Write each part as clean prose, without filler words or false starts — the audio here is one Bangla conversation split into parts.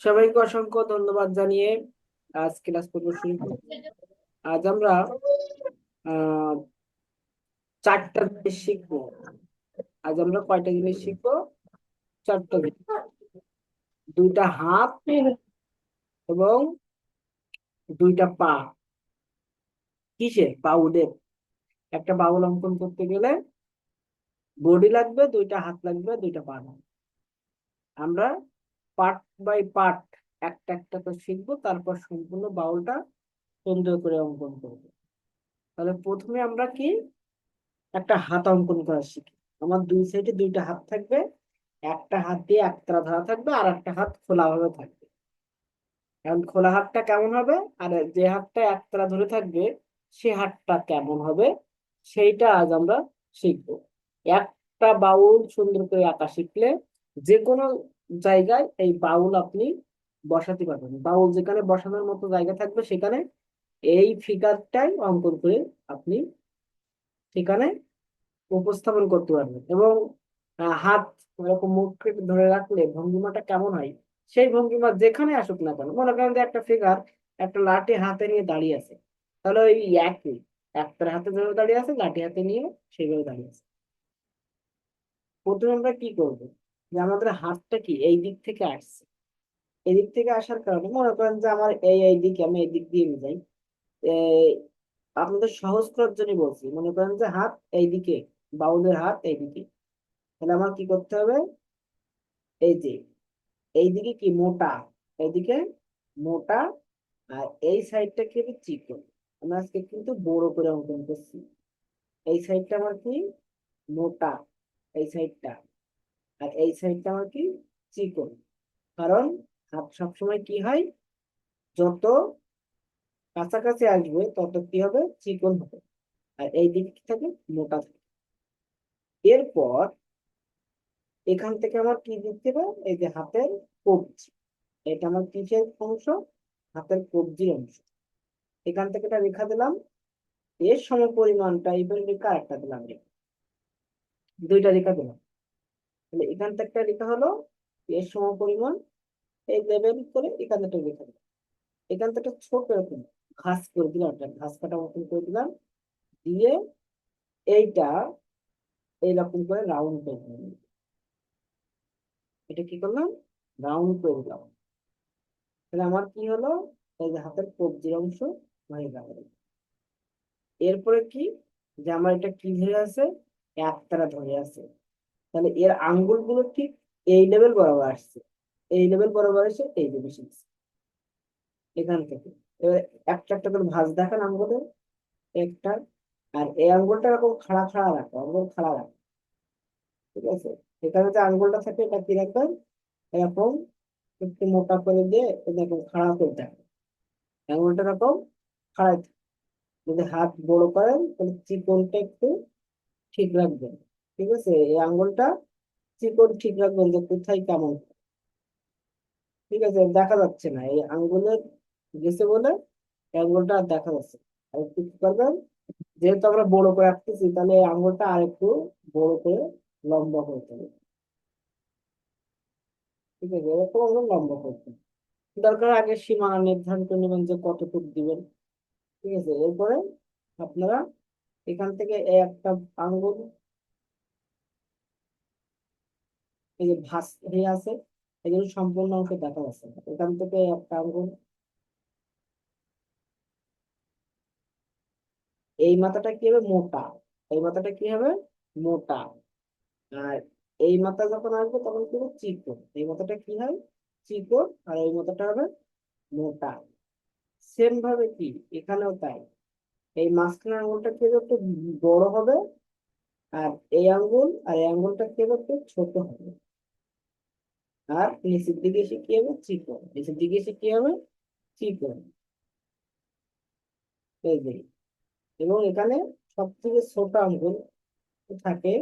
সবাইকে অসংখ্য ধন্যবাদ জানিয়ে আজ ক্লাস পর্ব শুরু করি। আজ আমরা আহ 4টা জিনিস শিখবো। আজ আমরা কয়টা জিনিস শিখবো? 4টা জিনিস। 2টা হাত এবং 2টা পা। কিসের? বাউলের। একটা বাউল অঙ্কন করতে গেলে বডি লাগবে, 2টা হাত লাগবে, 2টা পা লাগবে। আমরা পার্ট বাই পার্ট একটা একটা করে শিখবো, তারপর সম্পূর্ণ বাউলটা সুন্দর করে অঙ্কন করবো। তাহলে প্রথমে আমরা কি একটা হাত অঙ্কন করা শিখি। আমার 2 সাইডে 2টা হাত থাকবে, একটা হাত দিয়ে একতারা ধরা থাকবে আর একটা হাত খোলা ভাবে থাকবে। এখন খোলা হাতটা কেমন হবে আর যে হাতটা একতারা ধরে থাকবে সে হাতটা কেমন হবে সেইটা আজ আমরা শিখবো। একটা বাউল সুন্দর করে আঁকা শিখলে যে কোনো জায়গায় এই বাউল আপনি বসাতে পারবেন। বাউল যেখানে বসানোর মতো জায়গা থাকবে সেখানে এই ফিগারটাই অঙ্কন করে আপনি সেখানে উপস্থাপন করতে পারবেন। এবং হাত এরকম মুখ ধরে রাখলে ভঙ্গিমাটা কেমন হয় সেই ভঙ্গিমা যেখানে আসুক না কেন, মনে করেন যে একটা ফিগার একটা লাঠি হাতে নিয়ে দাঁড়িয়ে আছে, তাহলে ওই একই একটা হাতে ধরে দাঁড়িয়ে আছে, লাঠি হাতে নিয়ে সেইভাবে দাঁড়িয়ে আছে। প্রথমে আমরা কি করবো, যে আমাদের হাতটা কি এই দিক থেকে আসছে, এই দিক থেকে আসার কারণে মনে করেন যে আমার এই দিকে আমি এই দিক দিয়ে যাই। আপনাদের সহজ করার জন্য বলছি, মনে করেন যে হাত এইদিকে, বাউলের হাত এইদিকে, তাহলে আমার কি করতে হবে, এই যে এইদিকে কি মোটা, এইদিকে মোটা, আর এই সাইডটা কি হবে চিকন। আমরা আজকে কিন্তু বড় করে অঙ্কন করছি। এই সাইডটা আমার কি মোটা, এই সাইডটা, আর এই সাইডটা আমার কি চিকন। কারণ হাত সবসময় কি হয়, যত কাছাকাছি আসবে তত কি হবে চিকন হবে, আর এই দিক থেকে মোটা থাকে। এরপর এখান থেকে আমার কি দিতে হবে, এই যে হাতের কবজি, এটা আমার কিসের অংশ, হাতের কবজির অংশ। এখান থেকে একটা রেখা দিলাম, এর সমপরিমাণ টাইপের রেখা একটা দিলাম, রেখা 2টা রেখা দিলাম। তাহলে এখান থেকে একটা রেখা হলো এর সমপরিমাণ, এই লেভেল করে এখান থেকে রেখা দিলাম। এখান থেকে একটা ছোট এরকম ঘাস করে দিলাম, একটা ঘাস কাটা মতন করে দিলাম, দিয়ে এইটা এইরকম করে রাউন্ড করে দিলাম। এটা কি করলাম, রাউন্ড করে দিলাম। তাহলে আমার কি হলো, এই যে হাতের কবজির অংশ হয়ে গেল। এরপরে কি, যে আমার এটা কি ধরে আছে, একতারা ধরে আছে। তাহলে এর আঙ্গুল গুলো ঠিক এই লেভেল বরাবর আসছে, এই লেভেল বরাবর এসে এই লেভেল এসেছে এখান থেকে। এবার একটা একটা করে ভাঁজ দেখান আঙ্গুলের একটা, আর এই আঙ্গুলটা এরকম খাড়া খাড়া রাখো, আঙ্গুল খাড়া রাখো, ঠিক আছে। এখানে যে আঙ্গুলটা থাকে এটা কি রাখবেন, এরকম একটু মোটা করে দিয়ে এরকম খাড়া করে দেখো, আঙ্গুলটা এরকম খাড়া। যদি হাত বড় করেন তাহলে চিকনটা একটু ঠিক রাখবেন, ঠিক আছে। এই আঙ্গুলটা চিকন ঠিক রাখবেন যে কোথায় কেমন, ঠিক আছে। দেখা যাচ্ছে না এই আঙ্গুলের গেছে বলে এই আঙ্গুলটা আর দেখা যাচ্ছে না। আর একটু কি করবেন, যেহেতু আমরা বড় করে রাখতেছি তাহলে এই আঙ্গুলটা আর একটু বড় করে লম্বা করতে হবে, ঠিক আছে। এরকম আমরা লম্বা করতে হবে। দরকার আগে সীমানা নির্ধারণ করে নেবেন যে কতটুকু দিবেন, ঠিক আছে। এরপরে আপনারা এখান থেকে এই একটা আঙ্গুল, এই যে ভাঁজ হয়ে আছে, এগুলো সম্পূর্ণ অংশ দেখা যাচ্ছে না। এখান থেকে একটা আঙ্গুল, এই মাথাটা কি হবে মোটা, এই মাথাটা কি হবে মোটা, আর এই মাথা যখন আসবে তখন কি হবে চিকন। এই মাথাটা কি হয় চিকন, আর এই মাথাটা হবে মোটা। সেম ভাবে কি এখানেও তাই, এই মাঝখানের আঙ্গুলটা কি হবে একটু বড় হবে, আর এই আঙ্গুল আর এই আঙ্গুলটা কি হবে একটু ছোট হবে, আর নিচের দিকে এসে কি হবে চিকন, নিচের দিকে এসে কি হবে চিকন, এই যে। এবং এখানে সব থেকে ছোট আঙ্গুল থাকে,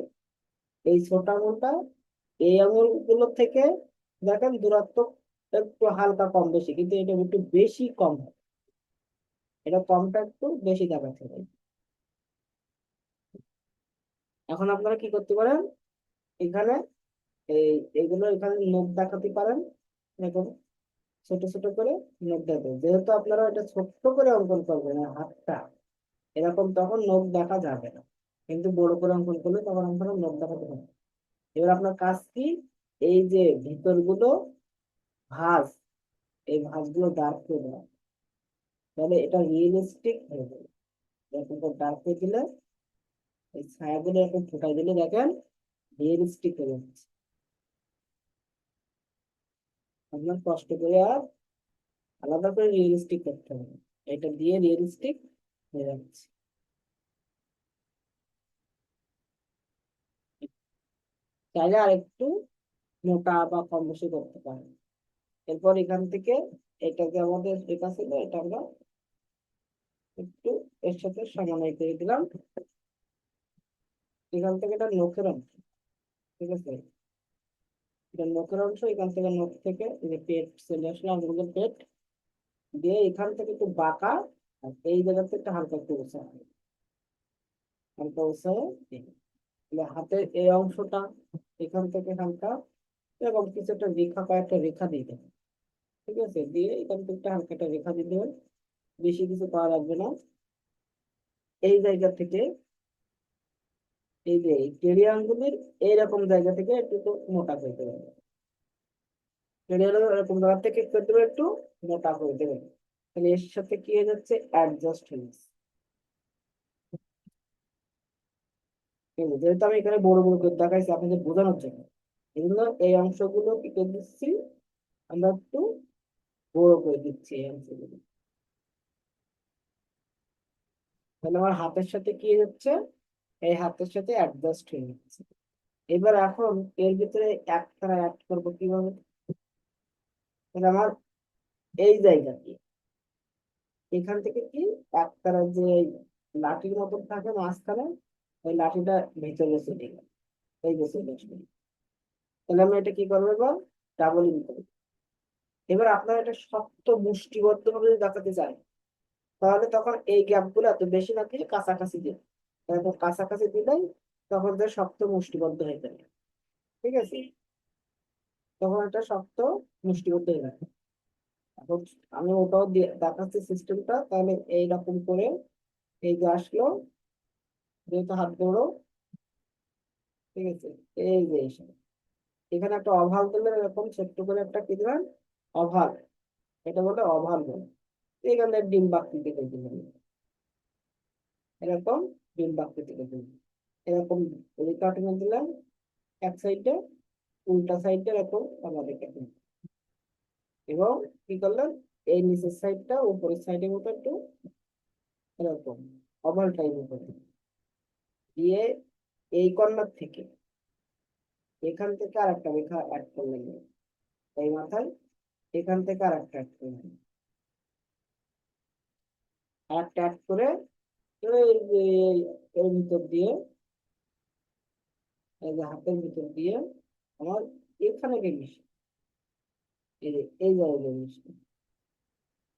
এই ছোট আঙুলটা এই আঙুল গুলো থেকে দেখেন দূরত্ব একটু হালকা কম বেশি, কিন্তু এটা একটু বেশি কম হয়, এটা কমটা একটু বেশি দেখাচ্ছে ভাই। এখন আপনারা কি করতে পারেন, এখানে এইগুলো এখানে নখ দেখাতে পারেন, এরকম ছোট ছোট করে নখ দেখাবেন। যেহেতু আপনারা এটা ছোট্ট করে অঙ্কন করবেন হাতটা, এরকম তখন নখ দেখা যাবে না, কিন্তু বড় করে অঙ্কন করলে তখন আপনারা নখ দেখাতে পারবেন। এবার আপনার কাজ কি, এই যে ভিতরগুলো ভাঁজ, এই ভাঁজগুলো ডার্ক করে দেওয়া, তাহলে এটা রিয়েলিস্টিক হয়ে যাবে। এরকম ডার্ক করে দিলে, এই ছায়াগুলো এরকম ফুটাই দিলে দেখেন রিয়েলিস্টিক হয়ে যাচ্ছে। আপনার কষ্ট করে আর আলাদা করে রিয়েলিস্টিক করতে হবে, এটা দিয়ে রিয়েলিস্টিক হয়ে যাচ্ছে। চাইলে আর একটু মোটা বা কম বেশি করতে পারেন। এরপর এখান থেকে এটাকে আমাদের লেখা ছিল, এটা আমরা একটু এর সাথে সমন্বয় করে দিলাম। এখান থেকে এটা নখের অংশ, ঠিক আছে, এটা নখের অংশ। এখান থেকে নখ থেকে এই যে পেট চলে আসলো, আমাদের পেট দিয়ে এখান থেকে একটু বাঁকা, আর এই জায়গা থেকে একটা হালকা একটু উঁচা, হালকা উঁচা দিন। তাহলে হাতের এই অংশটা এখান থেকে হালকা, এবং কিছু একটা রেখা, কয়েকটা রেখা দিয়ে দেবেন, ঠিক আছে, দিয়ে এখান থেকে একটা হালকা একটা রেখা দিতে হবে, বেশি কিছু পাওয়া লাগবে না। এই জায়গা থেকে এই যে টেরি আঙ্গুলের এইরকম জায়গা থেকে একটু একটু মোটা করে দেবেন, টেরি আঙ্গুল এরকম জায়গা থেকে কি করতে হবে, একটু মোটা করে দেবেন। তাহলে এর সাথে কি হয়ে যাচ্ছে, অ্যাডজাস্ট হয়ে যাচ্ছে। ঠিক আছে, যেহেতু আমি এখানে বড় বড় করে দেখাইছি আপনাদের বোঝানোর জন্য, এই জন্য এই অংশগুলো কি করে দিচ্ছি, আমরা একটু বড় করে দিচ্ছি এই অংশগুলো। তাহলে আমার হাতের সাথে কি হচ্ছে, এই হাতের সাথে অ্যাডজাস্ট হয়ে যাচ্ছে। এবার এখন এর ভিতরে একটা অ্যাড করবো কিভাবে, তাহলে আমার এই জায়গা দিয়ে এখান থেকে কি একতারা যে লাঠির মতন থাকে মাঝখানে, ওই লাঠিটা ভিতরে চলে গেল, এই যে চলে আসবে। তাহলে আমরা এটা কি করবো, এবার ডাবলিং করবো। এবার আপনারা এটা শক্ত মুষ্টিবদ্ধ ভাবে যদি দেখাতে চান, তাহলে তখন এই গ্যাপ গুলো এত বেশি না দিয়ে কাছাকাছি দিন, এরকম কাছাকাছি দিলেই তখন যে শক্ত মুষ্টিবদ্ধ হয়ে যাবে, ঠিক আছে, তখন এটা শক্ত মুষ্টিবদ্ধ হয়ে যাবে। এখন আমি ওটাও দেখাচ্ছি সিস্টেমটা, তাহলে এইরকম করে এই যে আসলো, যেহেতু হাত বড়, ঠিক আছে, এই যে এসে এখানে একটা অভাব দিলেন, এরকম ছোট্ট করে একটা কি দিলেন, অভাব, এটা বলে অভাব বলে। এখানে ডিম বাকৃতি করে দিলেন, এরকম ডিম বাকৃতি করে দিলেন, এরকম রেখাটনা দিলেন এক সাইডে, উল্টা সাইডে এরকম আবার রেখে দিলেন, এবং কি করলেন, এই নিচের সাইডটা উপরের সাইডের মতো একটু এরকম ওভাল টাইপের করে দিলেন। দিয়ে এই কর্নার থেকে এখান থেকে আর একটা রেখা অ্যাড করলেন, এই মাথায় এখান থেকে আর একটা অ্যাড করলেন, আর একটা অ্যাড করে এই যে এর ভিতর দিয়ে, এই যে হাতের ভিতর দিয়ে আমার এখানে গিয়ে মিশে, এই যে এই জায়গায় মিশে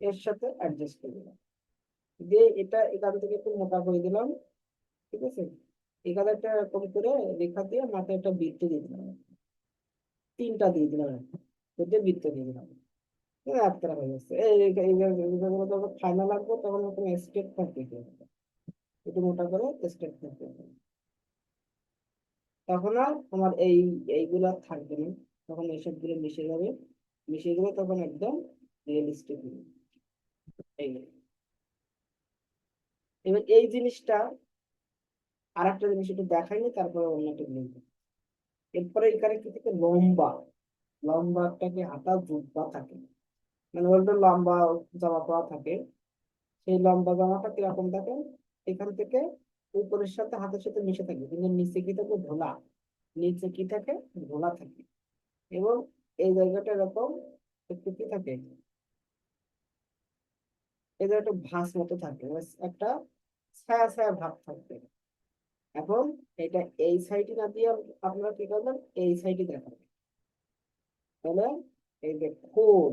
এর সাথে অ্যাডজাস্ট করে দিলাম, দিয়ে এটা এখান থেকে একটু মোটা করে দিলাম, ঠিক আছে। এখানে একটা এরকম করে রেখা দিয়ে মাথায় একটা বৃত্ত দিয়ে দিলাম, তিনটা দিয়ে দিলাম, একটা বৃত্ত দিয়ে দিলাম, একটা হয়ে যাচ্ছে। যখন ফাইনাল আসবে তখন তুমি স্টেট থাকবে, একটু মোটা করে স্টেট থাকবে, তখন আর তোমার এইগুলা থাকবে না, তখন এইসব গুলো মিশে যাবে, মিশে গেলে তখন একদম রিয়েলিস্টিক হবে। এই এবার এই জিনিসটা আর একটা জিনিস একটু দেখাইনি, তারপরে অন্যটা বলবো। এরপরে এখানে কি থাকে, লম্বা, লম্বা একটা কি হাতা জুব্বা থাকে, মানে বলতে লম্বা জামা পরা থাকে। সেই লম্বা জামাটা কিরকম থাকে, এখান থেকে উপরের সাথে হাতের সাথে মিশে থাকে, কিন্তু নিচে কি থাকে, ঢোলা, নিচে কি থাকে, ঢোলা থাকে। এবং এই জায়গাটা এরকম একটু কি থাকে, এই জায়গাটা ভাঁজ মতো থাকে, মানে একটা ছায়া ছায়া ভাব থাকবে। এখন এটা এই সাইডে না দিয়ে আপনারা কি করবেন, এই সাইডে দেখাবেন, তাহলে এই যে কোণ,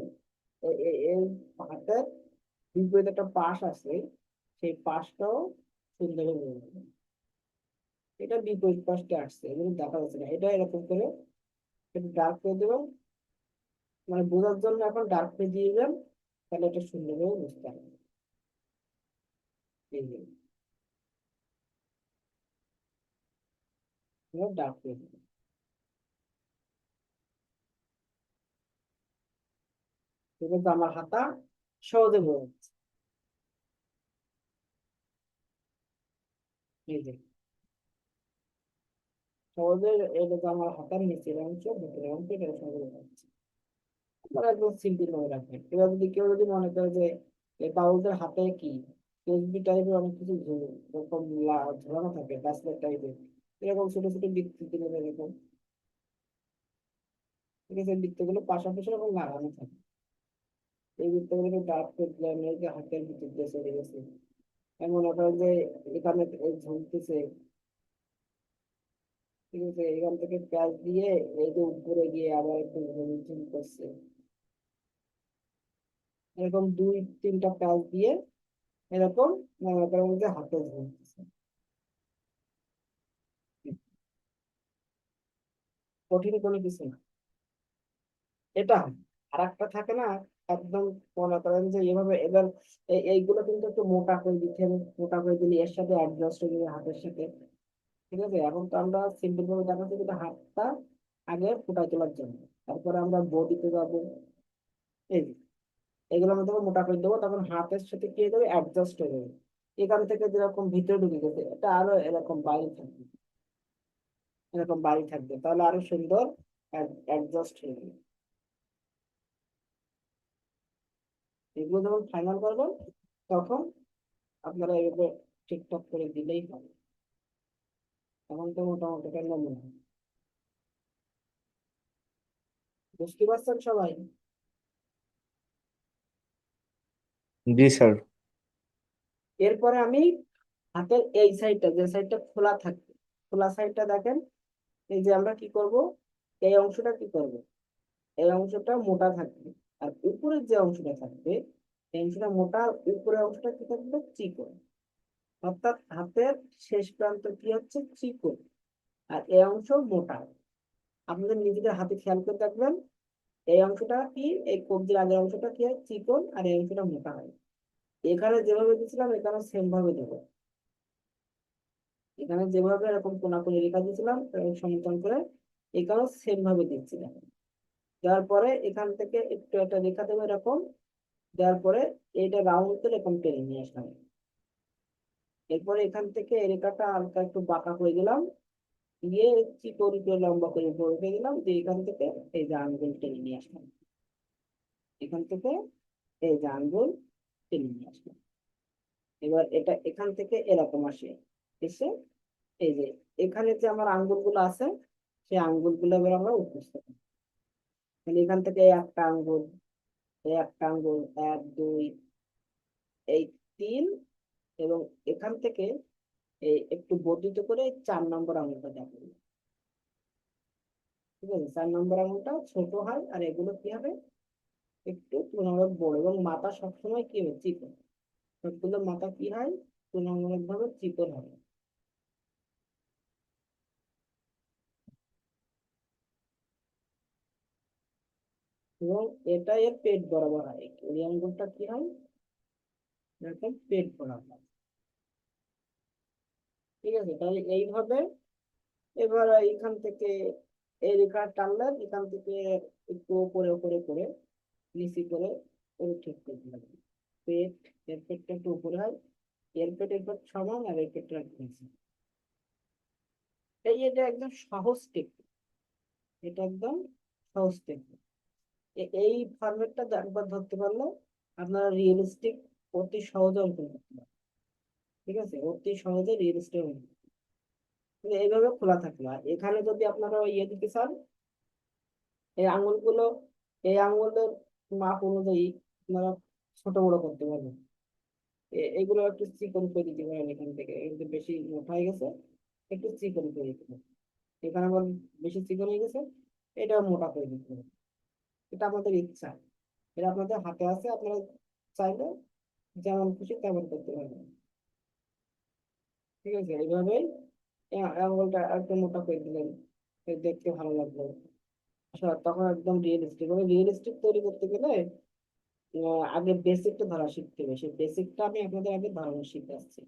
এই হাতের বিপরীতে একটা পাশ আছে, সেই পাশটাও সুন্দর হয়ে যাবে। এটা বিপরীত পাশটা আসছে, এগুলো দেখা যাচ্ছে না, এটা এরকম করে একটু ডার্ক করে দেবেন, মানে বোঝার জন্য এখন ডার্ক করে দিয়ে দেবেন, তাহলে এটা সুন্দরভাবে বুঝতে পারবেন। এই যে ডার্ক করে দেবেন, এবার জামার হাতা সহজে বোঝা যাচ্ছে। এই যে সহজে, এটা জামার হাতার নিচের অংশ ভিতরের অংশ, এটা সহজে বোঝা যাচ্ছে। আপনারা একদম সিম্পল ভাবে রাখবেন। এবার যদি কেউ যদি মনে করে যে এই পাউরুটের হাতে কি এসবি টাইপের অনেক কিছু এরকম ঝোলানো থাকে ব্যাসলেট টাইপের, এরকম ছোট ছোট বৃত্ত দিলে এরকম, ঠিক আছে, বৃত্তগুলো পাশাপাশি এরকম লাগানো থাকে। এই বৃত্তগুলোকে ডার্ক করে দিলাম, এই যে হাতের ভিতর দিয়ে চলে গেছে, এমন একটা যে এখানে এই ঝুলতেছে, ঠিক আছে, এখান থেকে প্যাচ দিয়ে এই যে উপরে গিয়ে আবার একটু ঝুল করছে, এরকম দুই তিনটা প্যাচ দিয়ে এরকম মনে করেন যে হাতে ঝুলতেছে। কঠিন কোনো কিছু না এটা। আর একটা থাকে না একদম, মনে করেন যে এভাবে এবার এইগুলো কিন্তু একটু মোটা করে দিচ্ছেন, মোটা করে দিলে এর সাথে অ্যাডজাস্ট হয়ে যাবে হাতের সাথে, ঠিক আছে। এখন তো আমরা সিম্পল ভাবে দেখাচ্ছি কিন্তু হাতটা আগে ফুটাই তোলার জন্য, তারপরে আমরা বডিতে যাবো। এই যে এগুলোর মধ্যে মোটা করে দেবো, তখন হাতের সাথে কি হয়ে যাবে, অ্যাডজাস্ট হয়ে যাবে। এখান থেকে যেরকম ভিতরে ঢুকে গেছে এটা আরো এরকম বাইরে থাকবে, এরকম বাইরে থাকবে, তাহলে আরো সুন্দর অ্যাডজাস্ট হয়ে যাবে। এগুলো যখন ফাইনাল করবেন তখন আপনারা এভাবে ঠিকঠাক করে দিলেই হবে। এখন তো মোটামুটি কেন মনে হয়, বুঝতে পারছেন সবাই? জি স্যার। এরপরে আমি হাতের এই সাইডটা, যে সাইডটা খোলা থাকবে, খোলা সাইডটা দেখেন, এই যে আমরা কি করব, এই অংশটা কি করব, এই অংশটা মোটা থাকবে, আর উপরের যে অংশটা থাকবে এই অংশটা মোটা, আর উপরের অংশটা কি থাকবে, চিকন। অর্থাৎ হাতের শেষ প্রান্ত কি হচ্ছে, চিকন, আর এই অংশ মোটা। আপনাদের নিজেদের হাতে খেয়াল করে দেখবেন, এই অংশটা কি, এই কবজির আগের অংশটা কি হয়, চিকন, আর এই অংশটা মোটা হয়। এখানে যেভাবে দিয়েছিলাম এখানে সেম ভাবে দেবো, এখানে যেভাবে এরকম কোনাকুনি রেখা দিয়েছিলাম এরকম সমতল করে, এখানেও সেম ভাবে দিচ্ছিলাম। দেওয়ার পরে এখান থেকে একটু একটা রেখা দেবো এরকম, দেওয়ার পরে এটা রাউন্ড করে এরকম টেনে নিয়ে আসলাম। এরপরে এখান থেকে এই রেখাটা হালকা একটু বাঁকা করে দিলাম, দিয়ে চিকন করে লম্বা করে উপরে উঠে দিলাম, দিয়ে এখান থেকে এই যে আঙ্গুল টেনে নিয়ে আসলাম, এখান থেকে এই যে আঙ্গুল টেনে নিয়ে আসলাম। এবার এটা এখান থেকে এরকম আসে, এসে এই যে এখানে যে আমার আঙ্গুলগুলো আছে সেই আঙ্গুলগুলো এবার আমরা উঠতেছি। তাহলে এখান থেকে এই একটা আঙ্গুল, এই একটা আঙ্গুল, এক দুই, এই তিন, এবং এখান থেকে এই একটু বর্ধিত করে 4 নম্বর আঙুলটা দেখাবো, ঠিক আছে। 4 নম্বর আঙুলটা ছোট হয়, আর এগুলো কি হবে, একটু তুলনামূলক বড়, এবং মাথা সবসময় কি হবে, চিকন। সবগুলো মাথা কি হয়, তুলনামূলক ভাবে চিকন হবে। এবং এটা এর পেট বরাবর হয়, এই আঙ্গুলটা কি হয়, এরকম পেট বরাবর, ঠিক আছে। তাহলে এইভাবে এবার এখান থেকে এই রেখা টানলেন, এখান থেকে একটু উপরে উপরে করে নিচে করে ওই ঠিক করে দিলাম। পেট, এর পেটটা একটু উপরে হয়, এর পেট এর পেট সমান, আর এর পেটটা একটু নিচে। এটা একদম সহজ টেকনিক, এটা একদম সহজ টেকনিক। এই ফরম্যাটটা একবার ধরতে পারলে আপনারা রিয়েলিস্টিক অতি সহজে অঙ্কন করতে পারবেন, ঠিক আছে, অতি সহজে রিয়েলিস্টিক অঙ্কন। এইভাবে খোলা থাকলো, আর এখানে যদি আপনারা ইয়ে দিতে চান, এই আঙুলগুলো, এই আঙুলের মাপ অনুযায়ী আপনারা ছোট বড় করতে পারবেন। এগুলো একটু চিকন করে দিতে পারেন, এখান থেকে একটু বেশি মোটা হয়ে গেছে, একটু চিকন করে দিতে পারেন। এখানে আবার বেশি চিকন হয়ে গেছে, এটাও মোটা করে দিতে হবে। এটা আপনাদের ইচ্ছা, এটা আপনাদের হাতে আছে, আপনারা চাইলে যেমন খুশি তেমন করতে পারবেন, ঠিক আছে। এইভাবেই আঙুলটা একটু মোটা করে দিলেন, দেখতে ভালো লাগলো। তখন একদম রিয়েলিস্টিক হবে। রিয়েলিস্টিক তৈরি করতে গেলে আগে বেসিকটা ধরা শিখতে হবে। সেই বেসিকটা আমি আপনাদের আগে ধারণা শিখাচ্ছি।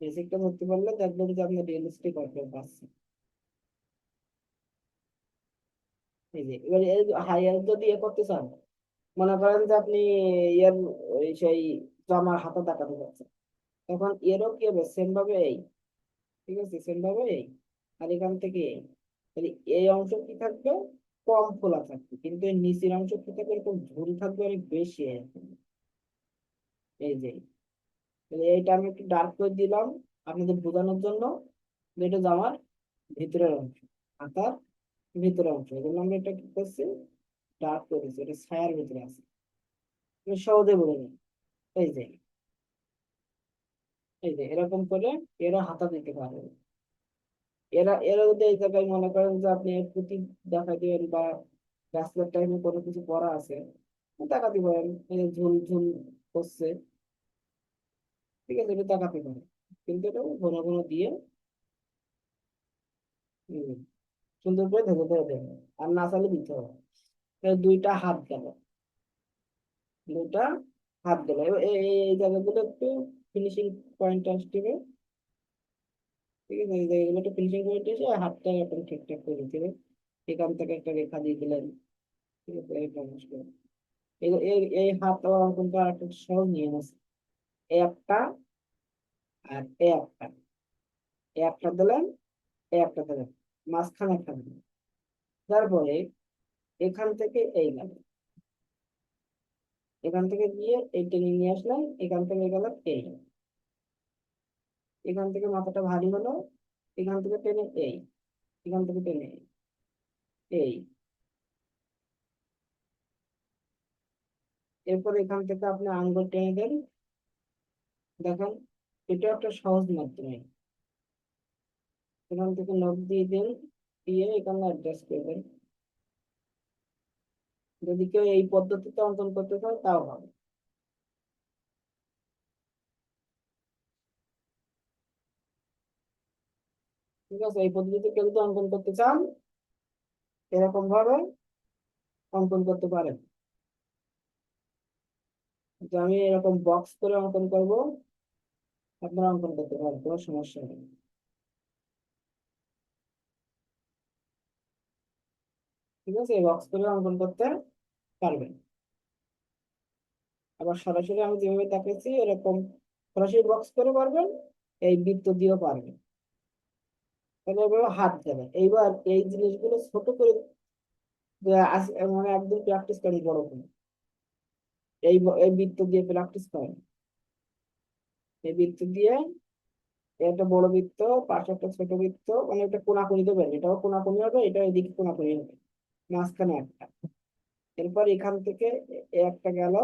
বেসিকটা ধরতে পারলে দেখবেন যে আপনি রিয়েলিস্টিক অর্জন পাচ্ছেন। এই যে এবার হাইয়ার যদি করতে চান, মনে করেন যে আপনি এর ওই সেই জামার হাতে দেখাতে যাচ্ছেন, তখন এরও কি হবে, সেম ভাবে এই, ঠিক আছে, সেম ভাবে এই, আর এখান থেকে এই, তাহলে এই অংশ কি থাকবে, কম খোলা থাকবে, কিন্তু এই নিচের অংশ কি থাকবে, এরকম ঝুল থাকবে অনেক বেশি এরকম। এই যে তাহলে এইটা আমি একটু ডার্ক করে দিলাম আপনাদের বোঝানোর জন্য, যে এটা জামার ভিতরের অংশ, হাতার ভিতরের অংশ, এই জন্য আমরা এটা কি করছি, ডার্ক করে দিচ্ছি, এটা ছায়ার ভিতরে আছে। তুমি সহজে বলে নিন। এই যে এরকম করে এরা হাতা দিতে পারবে। এরা এরা যদি এই জায়গায় মনে করেন যে আপনি পুঁতি দেখা দিবেন, বা ব্যাচলার টাইমে কোনো কিছু পড়া আছে দেখাতে পারেন, এই যে ঝুল ঝুল করছে, ঠিক আছে, এটা দেখাতে পারেন, কিন্তু এটা ঘন ঘন দিয়ে উম, সুন্দর করে ধরে ধরে দেবেন, আর না চাইলে দিতে হবে। তাহলে দুইটা হাত গেল, দুইটা হাত গেল। এবার এই জায়গাগুলো একটু ফিনিশিং পয়েন্ট আসবে, ঠিক আছে, এই জায়গাগুলো একটু ফিনিশিং পয়েন্ট এসে হাতটা এখন ঠিকঠাক করে দিতে হবে। এখান থেকে একটা রেখা দিয়ে দিলেন, ঠিক আছে, এরকম আসবে। এই হাত আবার অঙ্কন করার একটা সহজ নিয়ম আছে। এই একটা আর এই একটা দিলেন, এই একটা দিলেন, মাঝখানে একটা দিলেন, তারপরে এখান থেকে এই গেল, এখান থেকে গিয়ে এই টেনে নিয়ে আসলাম, এখান থেকে গেল এই, এখান থেকে মাথাটা ভারী হলো, এখান থেকে টেনে এই, এখান থেকে টেনে এই, এই, এরপর এখান থেকে আপনি আঙ্গুল টেনে দেন, দেখেন এটা একটা সহজ মাধ্যমে। এখান থেকে নখ দিয়ে দেন, দিয়ে এখানে অ্যাডজাস্ট করবেন। যদি কেউ এই পদ্ধতিতে অঙ্কন করতে চায় তাও হবে, ঠিক আছে। এই পদ্ধতিতে কেউ যদি অঙ্কন করতে চান, এরকম ভাবে অঙ্কন করতে পারেন, যে আমি এরকম বক্স করে অঙ্কন করব, আপনারা অঙ্কন করতে পারেন, কোনো সমস্যা নেই, ঠিক আছে, এই বক্স করে অঙ্কন করতে পারবেন। আবার সরাসরি আমি যেভাবে দেখাচ্ছি এরকম সরাসরি বক্স করে পারবেন, এই বৃত্ত দিয়েও পারবেন। তাহলে এভাবে হাত দেবে। এইবার এই জিনিসগুলো ছোট করে মানে একদম প্র্যাকটিস করেন, বড় করে এই বৃত্ত দিয়ে প্র্যাকটিস করেন, এই বৃত্ত দিয়ে একটা বড় বৃত্ত, পাশে একটা ছোট বৃত্ত, মানে একটা কোনাকুনি দেবেন, এটাও কোনাকুনি হবে, এটা এদিকে কোনাকুনি হবে, মাঝখানে একটা। এরপর এখান থেকে একটা গেল,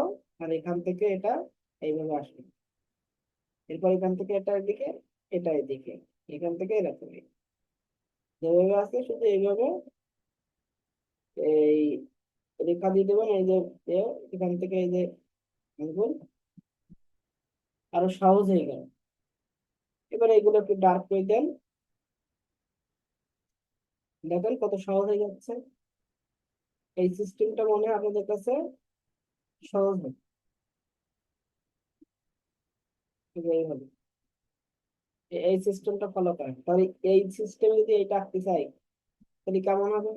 আর এখান থেকে এটা এইভাবে আসবে, এরপর এখান থেকে এটা এদিকে, এটা এদিকে, এখান থেকে এরকম যেভাবে আছে শুধু এইভাবে এই রেখা দিয়ে দেবেন, এই যে এ, এখান থেকে এই যে আঙ্গুল, আরো সহজ হয়ে গেল। এবার এগুলো একটু ডার্ক করে দেন, দেখেন কত সহজ হয়ে যাচ্ছে। এই সিস্টেমটা মনে হয় আপনাদের কাছে সহজ হবে, এইভাবে এই সিস্টেমটা ফলো করেন, তাহলে এই সিস্টেমে যদি এইটা আঁকতে চাই তাহলে কেমন হবে,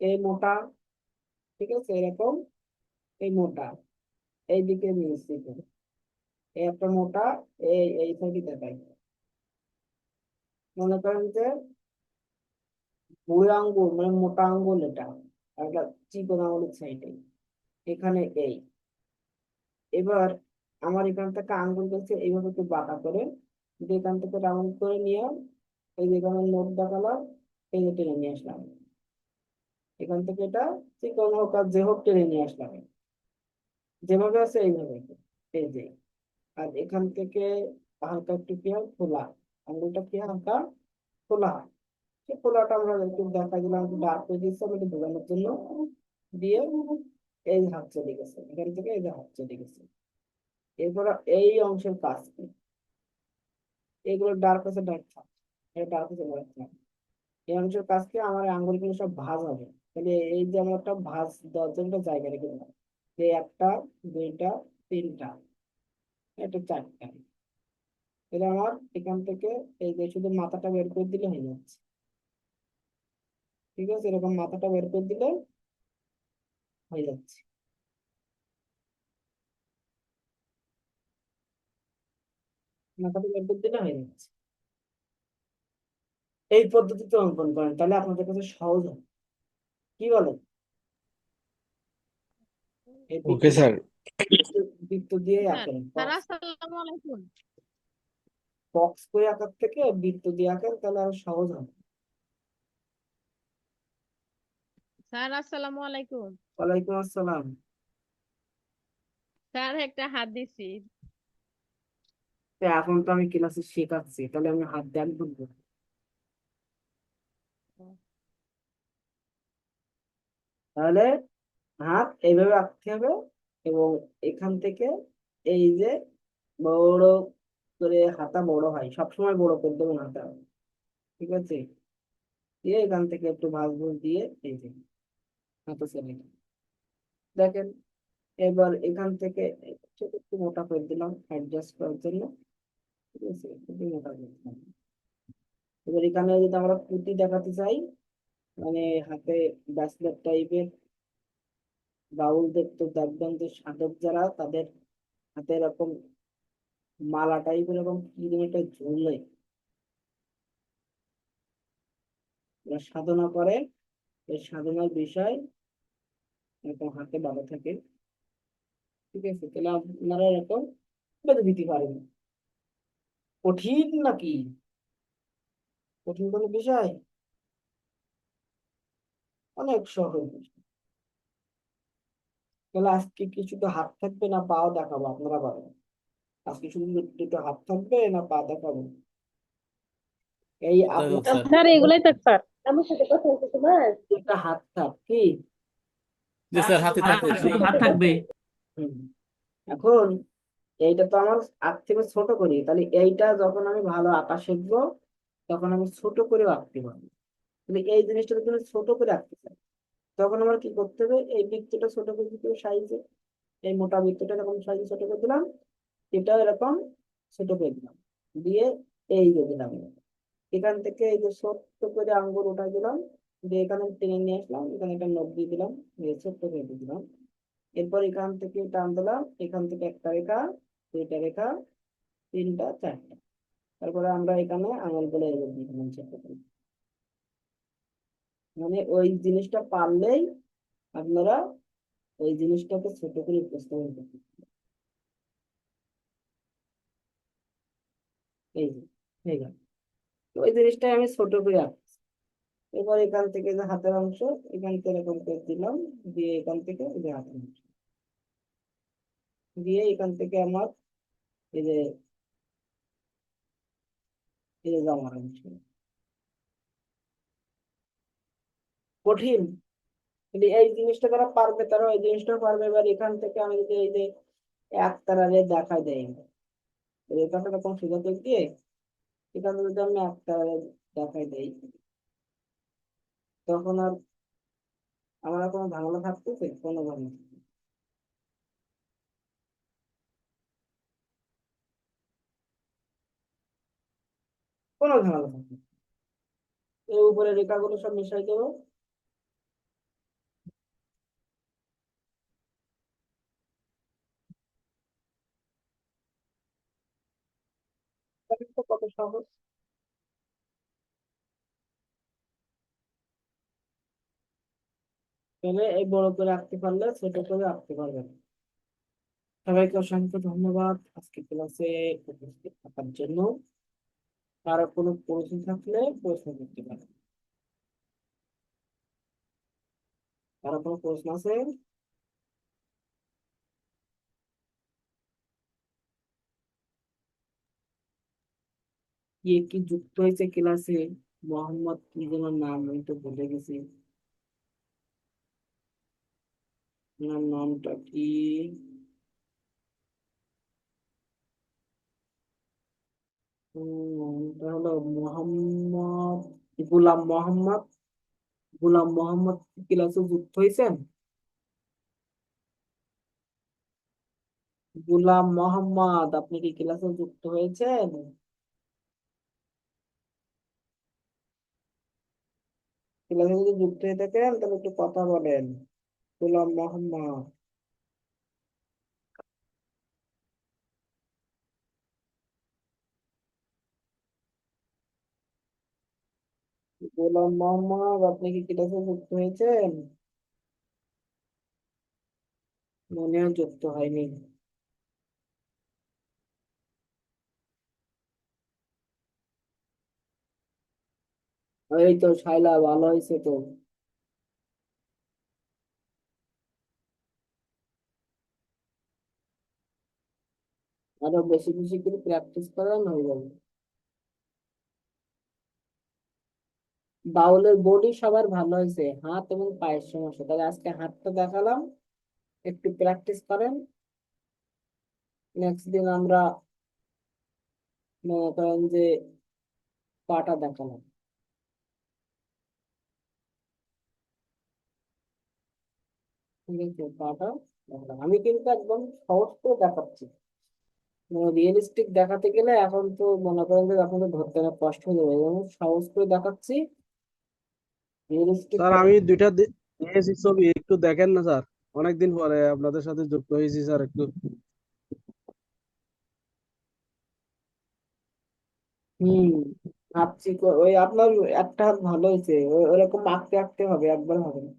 এই মোটা, ঠিক আছে, এরকম, এই মোটা, এইদিকে মিলছি, এই একটা মোটা, এই সাইডে দেখাই, মনে করেন যে বুড়ো আঙ্গুল মানে মোটা আঙ্গুল এটা, আর একটা চিকন আঙ্গুলের সাইডে, এখানে এই। এবার আমার এখান থেকে আঙ্গুল গেছে এইভাবে একটু বাঁকা করে, দিয়ে এখান থেকে রাউন্ড করে নিয়ে এই যে এখানে নোট দেখালাম, এই যে টেনে নিয়ে আসলাম, এখান থেকে এটা চিকন হোক আর যে হোক টেনে নিয়ে আসলাম, যেভাবে আছে এইভাবে, এই যে। আর এখান থেকে হালকা একটু কি হয়, খোলা, আঙ্গুলটা কি হয়, হালকা খোলা হয়। সেই খোলাটা আমরা একটু দেখা দিলাম, একটু ডার্ক হয়ে দিচ্ছি আমি একটু বোঝানোর জন্য, দিয়ে এই যে হাত চলে গেছে, এখান থেকে এই যে হাত চলে গেছে। এরপর এই অংশের কাজ কি, এগুলো ডার্ক আছে ডার্ক থাক, এটা ডার্ক আছে ডার্ক থাক, এই অংশের কাজকে আমার আঙ্গুলগুলো সব ভাঁজ হবে। তাহলে এই যে আমার একটা ভাঁজ দেওয়ার জন্য একটা জায়গা রেখে দিলাম। এই একটা, দুইটা, তিনটা, এটা চারটা। তাহলে আমার এখান থেকে এই যে শুধু মাথাটা বের করে দিলে হয়ে যাচ্ছে। ঠিক আছে, এরকম মাথাটা বের করে দিলে হয়ে যাচ্ছে। মাথাটা বের করে দিলে হয়ে যাচ্ছে। এই পদ্ধতিতে অঙ্কন করেন, তাহলে আপনাদের কাছে সহজ হবে। কি বলেন? এই বৃত্ত ওকে স্যার। বৃত্ত দিয়ে স্যার আঁকেন, স্যার আসসালামু আলাইকুম। বক্স করে আঁকার থেকে বৃত্ত দিয়ে আঁকেন, তাহলে আরো সহজ হবে। স্যার আসসালামু আলাইকুম। ওয়ালাইকুম আসসালাম। স্যার একটা হাত দিছি। তো এখন তো আমি ক্লাসে শেখাচ্ছি, তাহলে আমি হাত দিয়ে আঁকবো না। তাহলে হাত এইভাবে আঁকতে হবে, এবং এখান থেকে এই যে বড় করে, হাতা বড় হয় সবসময়, বড় করে দেবেন হাতা। ঠিক আছে, দিয়ে এখান থেকে একটু ভাঁজ ভুজ দিয়ে এই যে হাতা ছেড়ে দেখেন। এবার এখান থেকে ছোট একটু মোটা করে দিলাম অ্যাডজাস্ট করার জন্য। ঠিক আছে, একটু মোটা করে দিলাম। এবার এখানে যদি আমরা পুঁতি দেখাতে চাই, মানে হাতে ব্রেসলেট টাইপের, বাউলদের তো দেখবেন যে সাধক যারা, তাদের হাতে এরকম মালা টাইপের এরকম কি যেন একটা ঝুলে, এরা সাধনা করে। এই সাধনার বিষয় এরকম হাতে বাঁধা থাকে। ঠিক আছে, তাহলে আপনারা এরকম বেঁধে দিতে পারেন। কঠিন নাকি? কঠিন কোনো বিষয়? অনেক সহজ বিষয়। তাহলে আজকে কি শুধু হাত থাকবে না পাও দেখাবো, আপনারা বলেন? আজকে শুধু দুটো হাত থাকবে না পা দেখাবো? এই থাকুক আপনার স্যার। স্যার এগুলাই তো স্যার আমার সাথে কথা হচ্ছে তোমার। দুটা হাত থাক কি? জি স্যার, হাতে থাকুক। শুধু হাত থাকবে। হুম। এখন এইটা তো আমার আগ থেকে ছোট করি, তাহলে এইটা যখন আমি ভালো আঁকা শিখবো, তখন আমি ছোট করে আঁকতে পারবো। তাহলে এই জিনিসটা যদি আমি ছোট করে আঁকতে চাই, তখন আমার কি করতে হবে? এই বৃত্তটা ছোট করে দিতে হবে সাইজে। এই মোটা বৃত্তটা এরকম সাইজে ছোট করে দিলাম, এটা এরকম ছোট করে দিলাম, দিয়ে এই যে দিলাম, এখান থেকে এই যে ছোট্ট করে আঙ্গুল উঠাই দিলাম, দিয়ে এখানে টেনে নিয়ে আসলাম, এখানে একটা নখ দিয়ে দিলাম, দিয়ে ছোট্ট করে দিয়ে দিলাম। এরপর এখান থেকে টান দিলাম, এখান থেকে একটা রেখা, দুইটা রেখা, তিনটা, চারটা। তারপরে আমরা এখানে আঙুল বলে দিয়ে দিলাম ছোট্ট করে। মানে ওই জিনিসটা পারলেই আপনারা ওই জিনিসটাকে ছোট করে উপস্থাপন করতে পারবেন। এই যে হয়ে গেল। তো ওই জিনিসটাই আমি ছোট করে আঁকছি। এবার এখান থেকে যে হাতের অংশ, এখান থেকে এরকম করে দিলাম, দিয়ে এখান থেকে এই যে হাতের অংশ, দিয়ে এখান থেকে আমার এই যে এই যে জামার অংশ। কঠিন? কিন্তু এই জিনিসটা যারা পারবে তারা এই জিনিসটা পারবে। এবার এখান থেকে আমি যদি এই যে এক তারারে দেখাই দেয়, এখানে এরকম সোজা দিক দিয়ে এখানে যদি আমি এক তারারে দেখাই দেই, তখন আর আমার আর কোনো ঝামেলা থাকতেছে? কোনো ঝামেলা থাকতেছে না। কোনো ঝামেলা থাকবে না। এই উপরে রেখাগুলো সব মিশাই দেবো। তাহলে তো কত সহজ। তাহলে এই বড় করে আঁকতে পারলে ছোট করে আঁকতে পারবেন। সবাইকে অসংখ্য ধন্যবাদ আজকে ক্লাসে উপস্থিত থাকার জন্য। কারো কোনো প্রশ্ন থাকলে প্রশ্ন করতে পারেন। কারো কোনো প্রশ্ন আছে? কে কি যুক্ত হয়েছে ক্লাসে? মোহাম্মদ কি যেন নাম, আমি তো ভুলে গেছি। ওনার নামটা কি? নামটা হলো মোহাম্মদ গোলাম মোহাম্মদ, গোলাম মোহাম্মদ কি ক্লাসে যুক্ত হয়েছেন? গোলাম মোহাম্মদ, আপনি কি ক্লাসে যুক্ত হয়েছেন? ক্লাসে যদি যুক্ত হয়ে থাকেন তাহলে একটু কথা বলেন। গোলাম মোহাম্মদ, গোলাম মোহাম্মদ, আপনি কি ক্লাসে যুক্ত হয়েছেন? মনে হয় যুক্ত হয়নি। এই তো শাইলা, ভালো হয়েছে তো। আরো বেশি বেশি করে প্র্যাকটিস করেন, হয়ে যাবে। বাউলের বডি সবার ভালো হয়েছে, হাত এবং পায়ের সমস্যা, তাহলে আজকে হাতটা দেখালাম, একটু প্র্যাকটিস করেন। নেক্সট দিন আমরা মনে করেন যে পাটা দেখালাম। ঠিক আছে, পাটা দেখালাম। আমি কিন্তু একদম সহজ করে দেখাচ্ছি। রিয়েলিস্টিক দেখাতে গেলে এখন তো মনে করেন যে আপনাদের ধরতে অনেক কষ্ট হয়ে যাবে, যেমন সহজ করে দেখাচ্ছি। রিয়েলিস্টিক, স্যার আমি দুইটা দিয়েছি ছবি, একটু দেখেন না স্যার। অনেকদিন পরে আপনাদের সাথে যুক্ত হয়েছি স্যার, একটু। হুম, ভাবছি ওই আপনার একটা হাত ভালো হয়েছে, ওরকম আঁকতে আঁকতে হবে, একবার হবে না।